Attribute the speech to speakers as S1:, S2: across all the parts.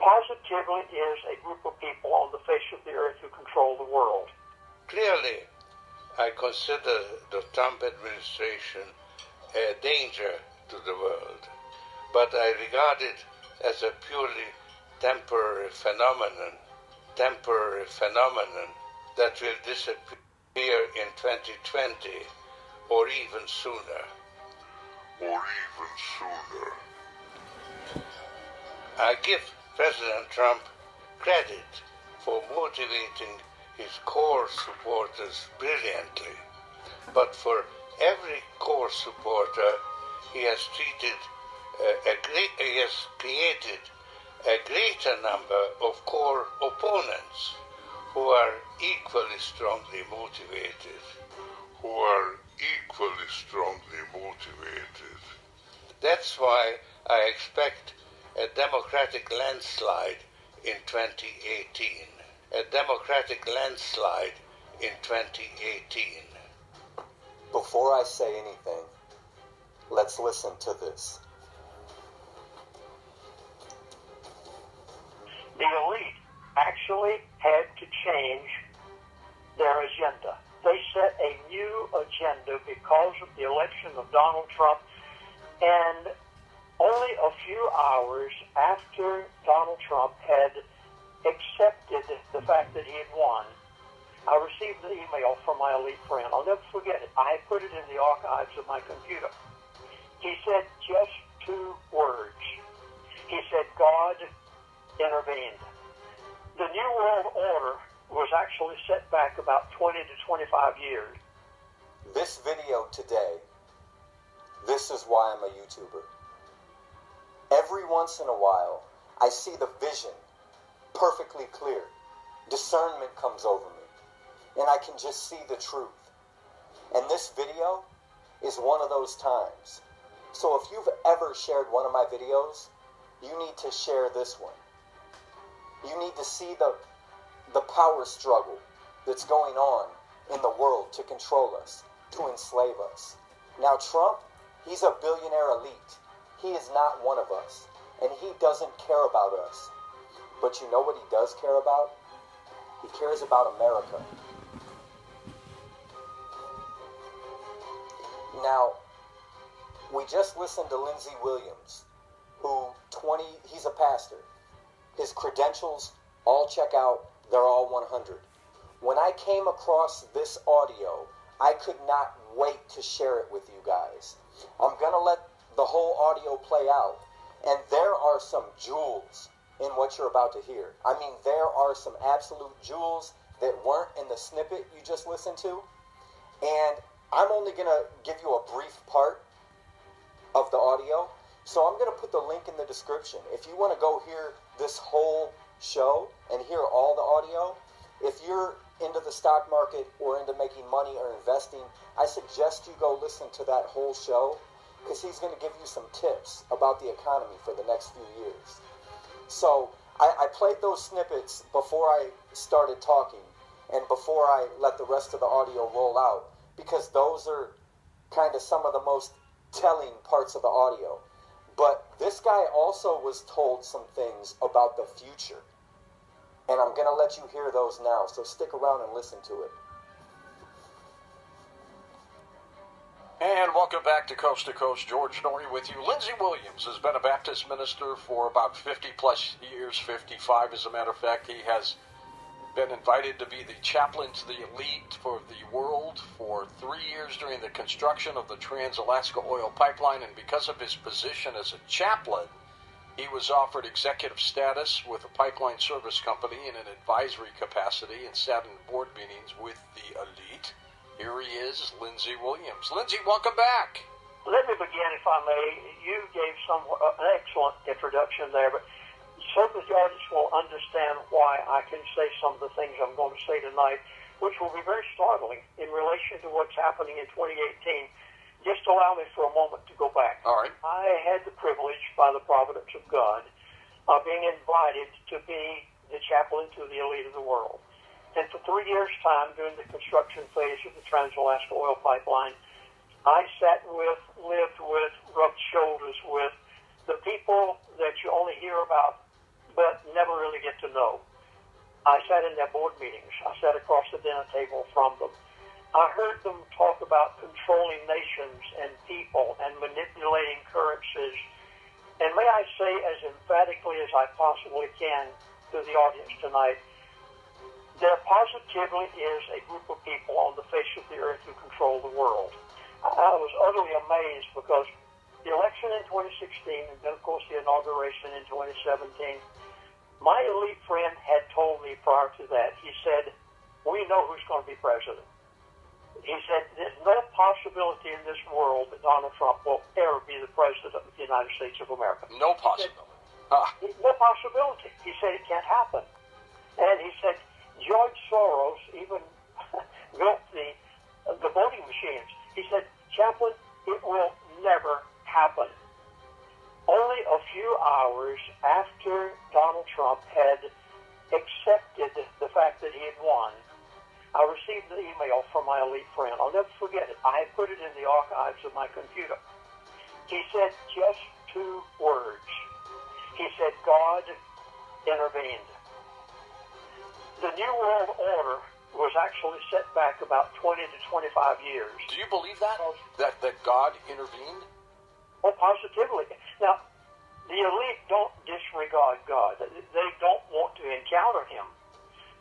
S1: positively is a group of people on the face of the earth who control the world.
S2: Clearly, I consider the Trump administration a danger to the world, but I regard it as a purely temporary phenomenon that will disappear in 2020 or even sooner. I give President Trump credit for motivating his core supporters brilliantly, but for every core supporter, he has created a greater number of core opponents who are equally strongly motivated. That's why I expect a Democratic landslide in 2018.
S3: Before I say anything, let's listen to this.
S1: The elite actually had to change their agenda. They set a new agenda because of the election of Donald Trump, and only a few hours after Donald Trump had accepted the fact that he had won, I received an email from my elite friend. I'll never forget it. I put it in the archives of my computer. He said just 2 words. He said, God intervened. The New World Order was actually set back about 20 to 25 years.
S3: This video today, this is why I'm a YouTuber. Every once in a while, I see the vision perfectly clear. Discernment comes over me, and I can just see the truth. And this video is one of those times. So if you've ever shared one of my videos, you need to share this one. You need to see the power struggle that's going on in the world to control us, to enslave us. Now Trump, he's a billionaire elite. He is not one of us, and he doesn't care about us. But you know what he does care about? He cares about America. Now, we just listened to Lindsey Williams, who he's a pastor. His credentials all check out, they're all 100. When I came across this audio, I could not wait to share it with you guys. I'm going to let the whole audio play out, and there are some jewels in what you're about to hear. I mean, there are some absolute jewels that weren't in the snippet you just listened to, and I'm only going to give you a brief part of the audio, so I'm going to put the link in the description. If you want to go hear this whole show and hear all the audio, if you're into the stock market or into making money or investing, I suggest you go listen to that whole show, because he's going to give you some tips about the economy for the next few years. So I played those snippets before I started talking and before I let the rest of the audio roll out, because those are kind of some of the most telling parts of the audio. But this guy also was told some things about the future, and I'm going to let you hear those now, so stick around and listen to it.
S4: And welcome back to Coast. George Norrie with you. Lindsey Williams has been a Baptist minister for about 50 plus years, 55 as a matter of fact. He has been invited to be the chaplain to the elite for the world for 3 years during the construction of the Trans-Alaska Oil Pipeline, and because of his position as a chaplain, he was offered executive status with a pipeline service company in an advisory capacity and sat in board meetings with the elite. Here he is, Lindsey Williams. Lindsey, welcome back.
S1: Let me begin, if I may. You gave an excellent introduction there, but so that the audience will understand why I can say some of the things I'm going to say tonight, which will be very startling in relation to what's happening in 2018. Just allow me for a moment to go back.
S4: All right.
S1: I had the privilege, by the providence of God, of being invited to be the chaplain to the elite of the world. And for 3 years' time, during the construction phase of the Trans-Alaska Oil Pipeline, I sat with, lived with, rubbed shoulders with the people that you only hear about but never to know. I sat in their board meetings. I sat across the dinner table from them. I heard them talk about controlling nations and people and manipulating currencies. And may I say as emphatically as I possibly can to the audience tonight, there positively is a group of people on the face of the earth who control the world. I was utterly amazed because the election in 2016 and then, of course, the inauguration in 2017, my elite friend had told me prior to that, he said, we know who's going to be president. He said, there's no possibility in this world that Donald Trump will ever be the president of the United States of America.
S4: No possibility.
S1: No possibility. He said it can't happen. And he said, George Soros even built the voting machines. He said, Chaplain, it will never happen. Only a few hours after Donald Trump had accepted the fact that he had won, I received an email from my elite friend. I'll never forget it. I had put it in the archives of my computer. He said just 2 words. He said, God intervened. The New World Order was actually set back about 20 to 25 years.
S4: Do you believe that? That God intervened?
S1: Oh, positively. Now, the elite don't disregard God. They don't want to encounter him.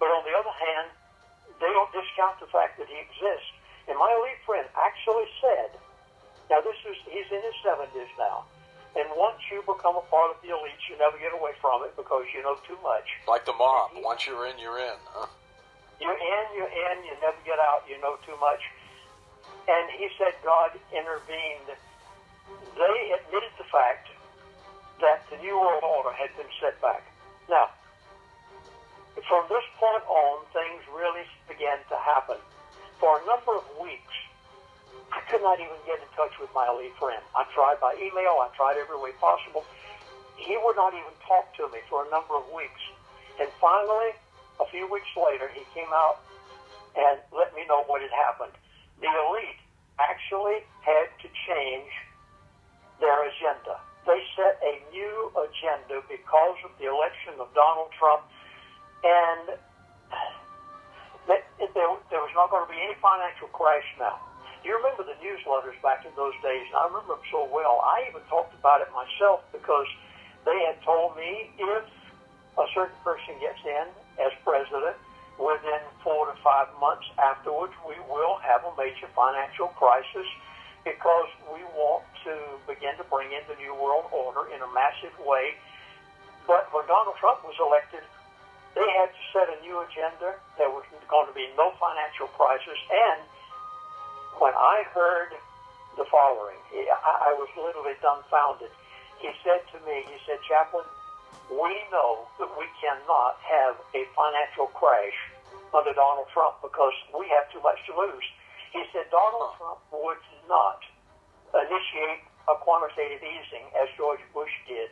S1: But on the other hand, they don't discount the fact that he exists. And my elite friend actually said, now he's in his 70s now, and once you become a part of the elites, you never get away from it because you know too much.
S4: Like the mob. Once you're in, huh?
S1: You're in, you never get out, you know too much. And he said God intervened. They admitted the fact that the New World Order had been set back. Now, from this point on, things really began to happen. For a number of weeks, I could not even get in touch with my elite friend. I tried by email. I tried every way possible. He would not even talk to me for a number of weeks. And finally, a few weeks later, he came out and let me know what had happened. The elite actually had to change their agenda. They set a new agenda because of the election of Donald Trump. And there was not going to be any financial crash now. Do you remember the newsletters back in those days? And I remember them so well. I even talked about it myself because they had told me if a certain person gets in as president, within 4 to 5 months afterwards, we will have a major financial crisis because we want to begin to bring in the New World Order in a massive way. But when Donald Trump was elected, they had to set a new agenda. There was going to be no financial crisis. And when I heard the following, I was literally dumbfounded. He said to me, Chaplain, we know that we cannot have a financial crash under Donald Trump because we have too much to lose. He said Donald Trump would not initiate a quantitative easing as George Bush did.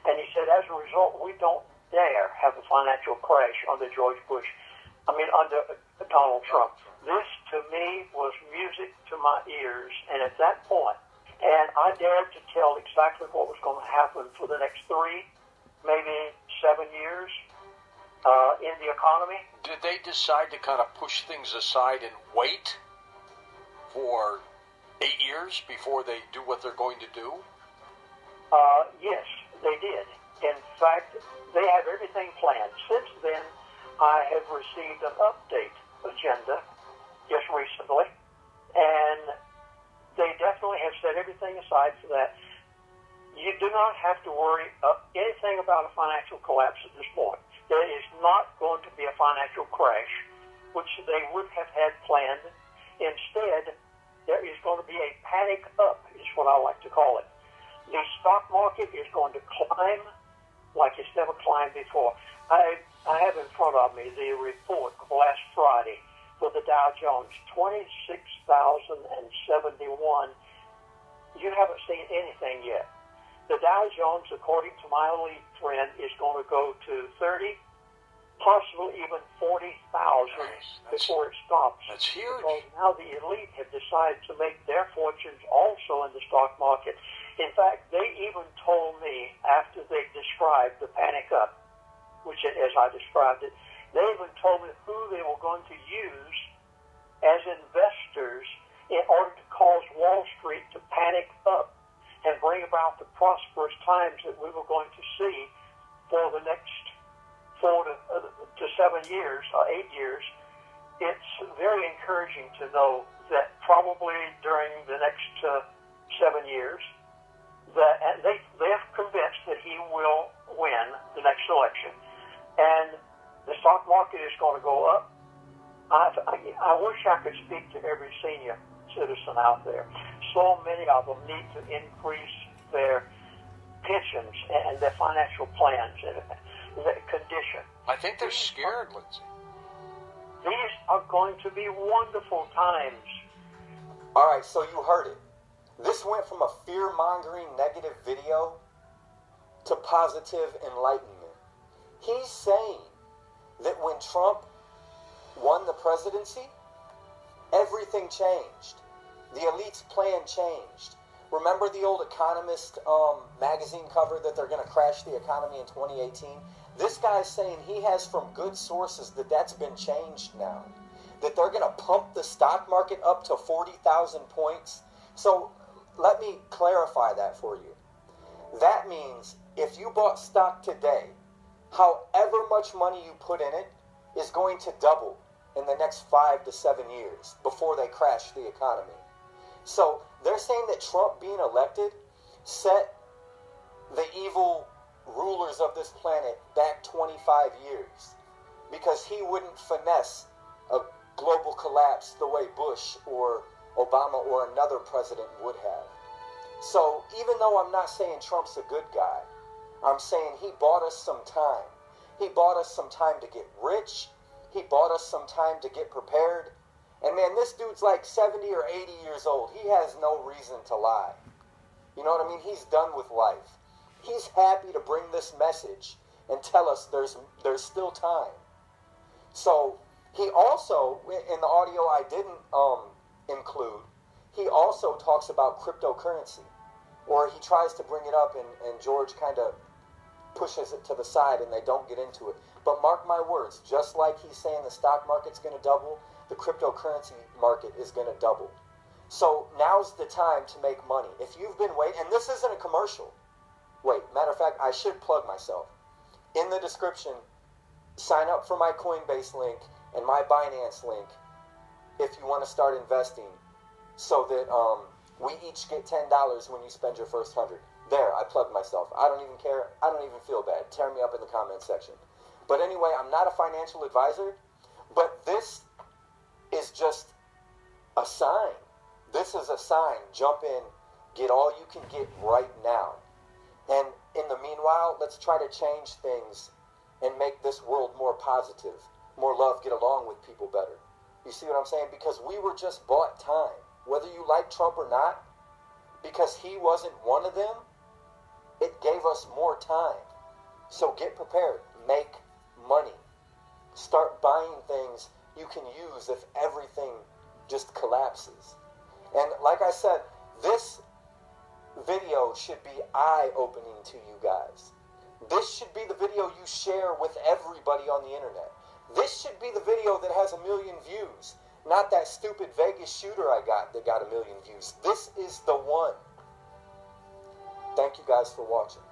S1: And he said, as a result, we don't dare have a financial crash under under Donald Trump. This, to me, was music to my ears. And at that point, and I dared to tell exactly what was going to happen for the next 3, maybe 7 years in the economy.
S4: Did they decide to kind of push things aside and wait for 8 years before they do what they're going to do?
S1: Yes, they did. In fact, they have everything planned. Since then, I have received an update agenda just recently, and they definitely have set everything aside for that. You do not have to worry anything about a financial collapse at this point. There is not going to be a financial crash, which they would have had planned. Instead, there is going to be a panic up, is what I like to call it. The stock market is going to climb like it's never climbed before. I have in front of me the report of last Friday for the Dow Jones, 26,071. You haven't seen anything yet. The Dow Jones, according to my elite friend, is going to go to 30, possibly even 40,000 before it stops.
S4: That's huge.
S1: Because now the elite have decided to make their fortunes also in the stock market. In fact, they even told me after they described the panic up, which, as I described it, they even told me who they were going to use as investors in order to cause Wall Street to panic up and bring about the prosperous times that we were going to see for the next 4 to 7 years, 8 years. It's very encouraging to know that probably during the next 7 years, that they're convinced that he will win the next election, and the stock market is going to go up. I wish I could speak to every senior citizen out there. So many of them need to increase their pensions and their financial plans and the condition.
S4: I think they're scared, Lindsay.
S1: These are going to be wonderful times.
S3: All right, so you heard it. This went from a fear-mongering negative video to positive enlightenment. He's saying that when Trump won the presidency, everything changed. The elite's plan changed. Remember the old Economist magazine cover that they're going to crash the economy in 2018? This guy's saying he has from good sources that that's been changed now. That they're going to pump the stock market up to 40,000 points. So let me clarify that for you. That means if you bought stock today, however much money you put in it is going to double in the next 5 to 7 years before they crash the economy. So they're saying that Trump being elected set the evil rulers of this planet back 25 years because he wouldn't finesse a global collapse the way Bush or Obama or another president would have. So even though I'm not saying Trump's a good guy, I'm saying he bought us some time. He bought us some time to get rich. He bought us some time to get prepared. And man, this dude's like 70 or 80 years old. He has no reason to lie. You know what I mean? He's done with life. He's happy to bring this message and tell us there's still time. So he also, in the audio I didn't include, he also talks about cryptocurrency. Or he tries to bring it up and George kind of pushes it to the side and they don't get into it. But mark my words, just like he's saying the stock market's going to double, the cryptocurrency market is going to double. So now's the time to make money. If you've been waiting, and this isn't a commercial. Wait, matter of fact, I should plug myself. In the description, sign up for my Coinbase link and my Binance link if you want to start investing so that we each get $10 when you spend your first 100. There, I plugged myself. I don't even care. I don't even feel bad. Tear me up in the comment section. But anyway, I'm not a financial advisor, but this is just a sign. This is a sign. Jump in, get all you can get right now. And in the meanwhile, let's try to change things and make this world more positive, more love, get along with people better. You see what I'm saying? Because we were just bought time. Whether you like Trump or not, because he wasn't one of them, it gave us more time. So get prepared. Make money. Start buying things you can use if everything just collapses. And like I said, this video should be eye-opening to you guys. This should be the video you share with everybody on the internet. This should be the video that has 1 million views. Not that stupid Vegas shooter I got that got 1 million views. This is the one. Thank you guys for watching.